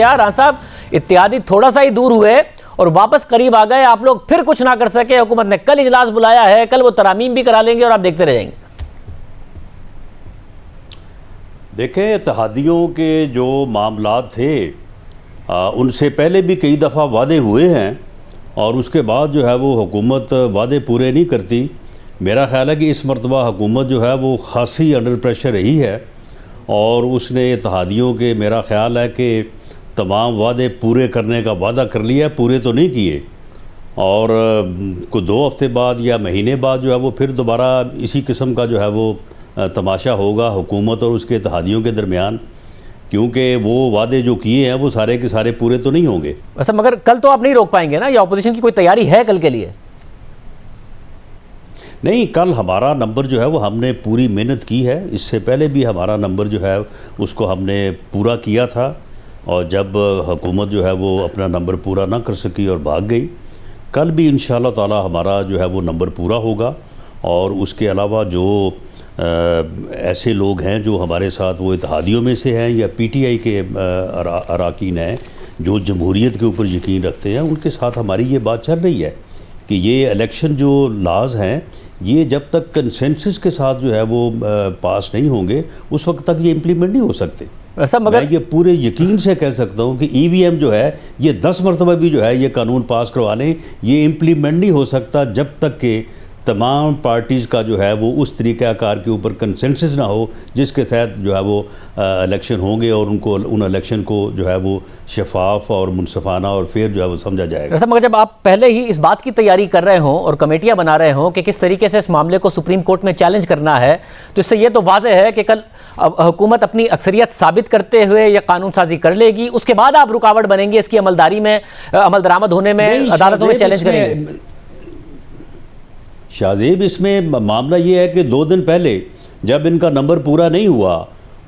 यार राना साहब, इत्यादि थोड़ा सा ही दूर हुए और वापस करीब आ गए, आप लोग फिर कुछ ना कर सके। हुकूमत ने कल इजलास बुलाया है, कल वो तरामीम भी करा लेंगे और आप देखते रह जाएंगे। देखें, इत्तेहादियों के जो मामलात थे उनसे पहले भी कई दफ़ा वादे हुए हैं और उसके बाद जो है वो हुकूमत वादे पूरे नहीं करती। मेरा ख़्याल है कि इस मरतबा हुकूमत जो है वो खासी अंडर प्रेशर रही है और उसने इत्तेहादियों के, मेरा ख़्याल है कि तमाम वादे पूरे करने का वादा कर लिया, पूरे तो नहीं किए और को 2 हफ्ते बाद या महीने बाद जो है वो फिर दोबारा इसी किस्म का जो है वो तमाशा होगा हुकूमत और उसके इत्तेहादियों के दरमियान, क्योंकि वो वादे जो किए हैं वो सारे के सारे पूरे तो नहीं होंगे। वैसे मगर कल तो आप नहीं रोक पाएंगे ना, या अपोजिशन की कोई तैयारी है कल के लिए? नहीं, कल हमारा नंबर जो है वो हमने पूरी मेहनत की है। इससे पहले भी हमारा नंबर जो है उसको हमने पूरा किया था और जब हुकूमत जो है वो अपना नंबर पूरा ना कर सकी और भाग गई, कल भी इंशाअल्लाह ताला हमारा जो है वो नंबर पूरा होगा। और उसके अलावा जो ऐसे लोग हैं जो हमारे साथ वो इत्तेहादियों में से हैं या PTI के अराकीन हैं जो जमहूरियत के ऊपर यकीन रखते हैं, उनके साथ हमारी ये बात चल रही है कि ये इलेक्शन जो लाज हैं ये जब तक कंसेंसस के साथ जो है वो पास नहीं होंगे उस वक्त तक ये इम्प्लीमेंट नहीं हो सकते। मैं ये पूरे यकीन से कह सकता हूँ कि EVM जो है ये 10 मरतबा भी जो है ये कानून पास करवा लें, ये इम्प्लीमेंट नहीं हो सकता जब तक कि तमाम पार्टीज़ का जो है वो उस तरीक़ाकार के ऊपर कंसेंसस ना हो जिसके तहत जो है वो इलेक्शन होंगे और उनको उन इलेक्शन को जो है वो शफाफ और मुनसफाना और फेयर जो है वो समझा जाएगा। मगर जब आप पहले ही इस बात की तैयारी कर रहे हों और कमेटियां बना रहे हों कि किस तरीके से इस मामले को सुप्रीम कोर्ट में चैलेंज करना है, तो इससे ये तो वाज़ेह है कि कल हुकूमत अपनी अक्सरियत साबित करते हुए या कानून साजी कर लेगी, उसके बाद आप रुकावट बनेंगे इसकी अमलदारी में, अमल दरामद होने में, अदालतों में चैलेंज करेंगे। शाहजेब, इसमें मामला ये है कि 2 दिन पहले जब इनका नंबर पूरा नहीं हुआ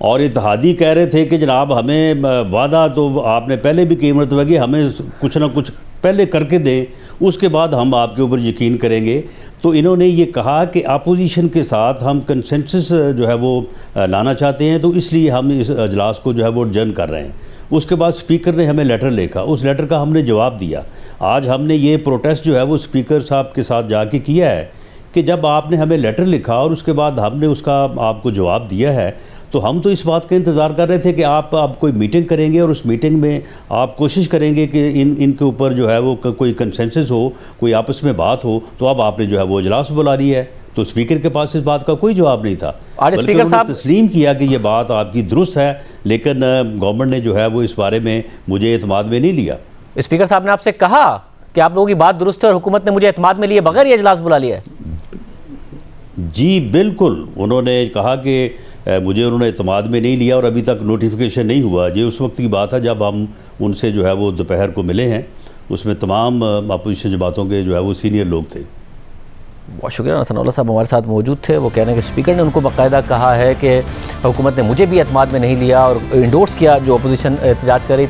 और इत्तेहादी कह रहे थे कि जनाब हमें वादा तो आपने पहले भी कई मरतबा कि हमें कुछ ना कुछ पहले करके दें, उसके बाद हम आपके ऊपर यकीन करेंगे, तो इन्होंने ये कहा कि अपोजिशन के साथ हम कंसेंसस जो है वो लाना चाहते हैं, तो इसलिए हम इस अजलास को जो है वो adjourn कर रहे हैं। उसके बाद स्पीकर ने हमें लेटर लिखा, उस लेटर का हमने जवाब दिया। आज हमने ये प्रोटेस्ट जो है वो स्पीकर साहब के साथ जाके किया है कि जब आपने हमें लेटर लिखा और उसके बाद हमने उसका आपको जवाब दिया है, तो हम तो इस बात का इंतज़ार कर रहे थे कि आप कोई मीटिंग करेंगे और उस मीटिंग में आप कोशिश करेंगे कि इनके ऊपर जो है वो कोई कंसेंसस हो, कोई आपस में बात हो। तो अब आपने जो है वो इजलास बुला लिया है, तो स्पीकर के पास इस बात का कोई जवाब नहीं था। स्पीकर साहब तस्लीम किया कि ये बात आपकी दुरुस्त है, लेकिन गवर्नमेंट ने जो है वो इस बारे में मुझे एतमाद में नहीं लिया। स्पीकर साहब ने आपसे कहा कि आप लोगों की बात दुरुस्त है और हुकूमत ने मुझे एतमाद में लिए बगैर ये इजलास बुला लिया है? जी बिल्कुल, उन्होंने कहा कि मुझे उन्होंने एतमाद में नहीं लिया और अभी तक नोटिफिकेशन नहीं हुआ। ये उस वक्त की बात है जब हम उनसे जो है वो दोपहर को मिले हैं, उसमें तमाम अपोजिशन जमातों के जो है वो सीनियर लोग थे। बहुत शुक्रिया। सनाउल्लाह साहब हमारे साथ मौजूद थे। वो कह रहे हैं कि स्पीकर ने उनको बाकायदा कहा है कि हुकूमत ने मुझे भी एतमाद में नहीं लिया और इंडोर्स किया जो अपोजिशन एहतजाज कर रही थी।